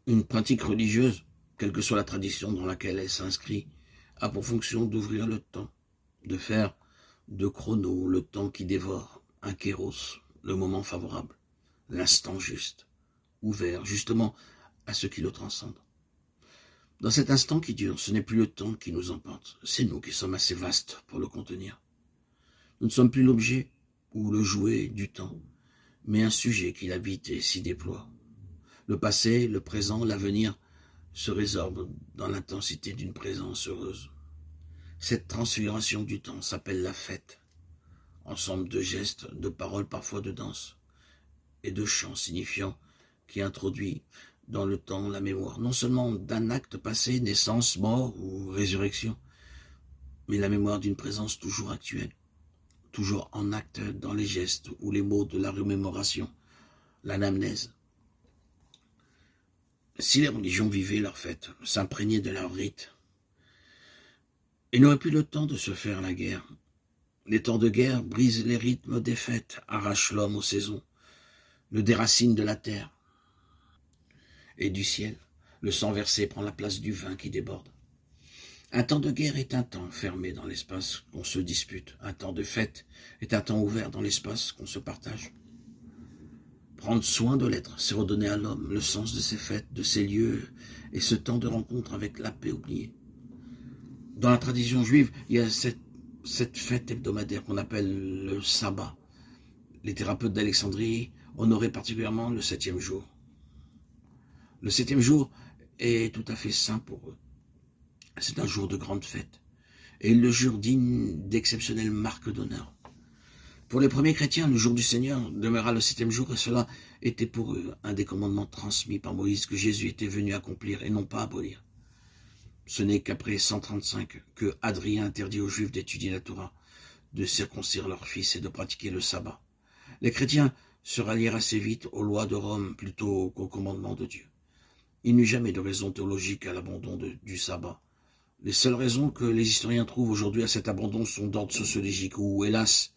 Une pratique religieuse, quelle que soit la tradition dans laquelle elle s'inscrit, a pour fonction d'ouvrir le temps, de faire de chrono le temps qui dévore, un kéros, le moment favorable, l'instant juste, ouvert justement à ce qui le transcende. Dans cet instant qui dure, ce n'est plus le temps qui nous emporte, c'est nous qui sommes assez vastes pour le contenir. Nous ne sommes plus l'objet ou le jouet du temps, mais un sujet qui l'habite et s'y déploie. Le passé, le présent, l'avenir se résorbent dans l'intensité d'une présence heureuse. Cette transfiguration du temps s'appelle la fête, ensemble de gestes, de paroles, parfois de danse, et de chants signifiants qui introduit dans le temps la mémoire, non seulement d'un acte passé, naissance, mort ou résurrection, mais la mémoire d'une présence toujours actuelle, toujours en acte dans les gestes ou les mots de la remémoration, l'anamnèse. Si les religions vivaient leur fête, s'imprégnaient de leurs rites, et n'auraient plus le temps de se faire la guerre. Les temps de guerre brisent les rythmes des fêtes, arrachent l'homme aux saisons, le déracinent de la terre et du ciel. Le sang versé prend la place du vin qui déborde. Un temps de guerre est un temps fermé dans l'espace qu'on se dispute. Un temps de fête est un temps ouvert dans l'espace qu'on se partage. Prendre soin de l'être, c'est redonner à l'homme le sens de ses fêtes, de ses lieux, et ce temps de rencontre avec la paix oubliée. Dans la tradition juive, il y a cette fête hebdomadaire qu'on appelle le sabbat. Les thérapeutes d'Alexandrie honoraient particulièrement le 7e jour. Le 7e jour est tout à fait saint pour eux. C'est un jour de grande fête. Et ils le jurent digne d'exceptionnelles marques d'honneur. Pour les premiers chrétiens, le jour du Seigneur demeura le 7e jour, et cela était pour eux un des commandements transmis par Moïse que Jésus était venu accomplir et non pas abolir. Ce n'est qu'après 135 que Hadrien interdit aux Juifs d'étudier la Torah, de circoncire leurs fils et de pratiquer le sabbat. Les chrétiens se rallièrent assez vite aux lois de Rome plutôt qu'aux commandements de Dieu. Il n'y eut jamais de raison théologique à l'abandon du sabbat. Les seules raisons que les historiens trouvent aujourd'hui à cet abandon sont d'ordre sociologique, où, hélas,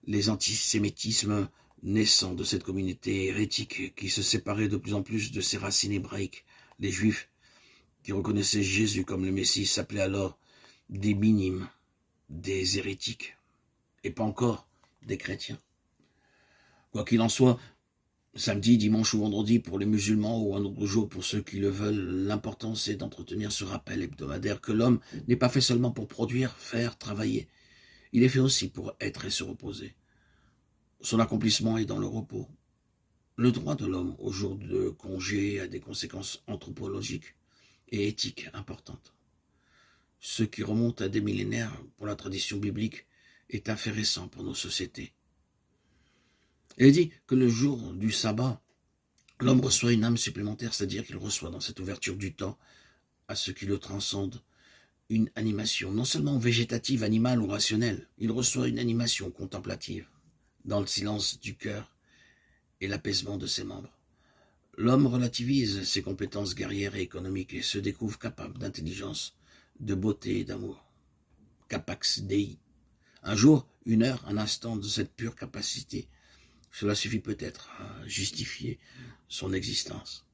les antisémitismes naissant de cette communauté hérétique qui se séparait de plus en plus de ses racines hébraïques, les Juifs qui reconnaissaient Jésus comme le Messie s'appelaient alors des minimes, des hérétiques, et pas encore des chrétiens. Quoi qu'il en soit, samedi, dimanche ou vendredi pour les musulmans ou un autre jour pour ceux qui le veulent, l'important c'est d'entretenir ce rappel hebdomadaire que l'homme n'est pas fait seulement pour produire, faire, travailler. Il est fait aussi pour être et se reposer. Son accomplissement est dans le repos. Le droit de l'homme au jour de congé a des conséquences anthropologiques et éthiques importantes. Ce qui remonte à des millénaires pour la tradition biblique est un fait récent pour nos sociétés. Il est dit que le jour du sabbat, l'homme reçoit une âme supplémentaire, c'est-à-dire qu'il reçoit dans cette ouverture du temps à ce qui le transcende une animation, non seulement végétative, animale ou rationnelle, il reçoit une animation contemplative, dans le silence du cœur et l'apaisement de ses membres. L'homme relativise ses compétences guerrières et économiques et se découvre capable d'intelligence, de beauté et d'amour. Capax Dei. Un jour, une heure, un instant de cette pure capacité, cela suffit peut-être à justifier son existence.